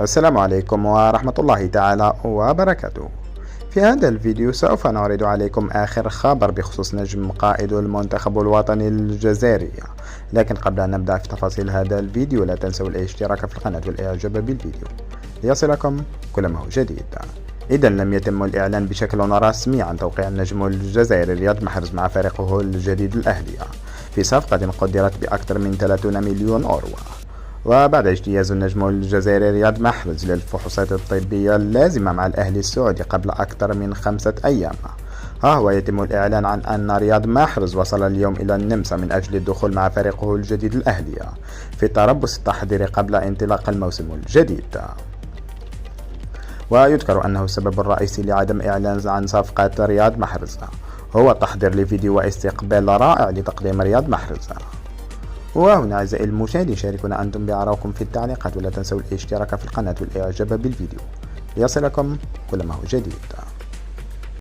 السلام عليكم ورحمة الله تعالى وبركاته. في هذا الفيديو سوف نعرض عليكم آخر خبر بخصوص نجم قائد المنتخب الوطني الجزائري. لكن قبل أن نبدأ في تفاصيل هذا الفيديو لا تنسوا الاشتراك في القناة والإعجاب بالفيديو ليصلكم كل ما هو جديد. إذا لم يتم الإعلان بشكل رسمي عن توقيع النجم الجزائري رياض محرز مع فريقه الجديد الأهلي في صفقة قدرت بأكثر من 30 مليون أورو. وبعد اجتياز النجم الجزائري رياض محرز للفحوصات الطبية اللازمة مع الأهلي السعودي قبل أكثر من 5 أيام، ها هو يتم الإعلان عن أن رياض محرز وصل اليوم إلى النمسا من أجل الدخول مع فريقه الجديد الأهلي في التربص التحضيري قبل انطلاق الموسم الجديد. ويذكر أنه السبب الرئيسي لعدم إعلان عن صفقة رياض محرز هو التحضير لفيديو واستقبال رائع لتقديم رياض محرز. وهنا أعزائي المشاهدين شاركونا أنتم بآرائكم في التعليقات، ولا تنسوا الاشتراك في القناة والإعجاب بالفيديو ليصلكم كل ما هو جديد.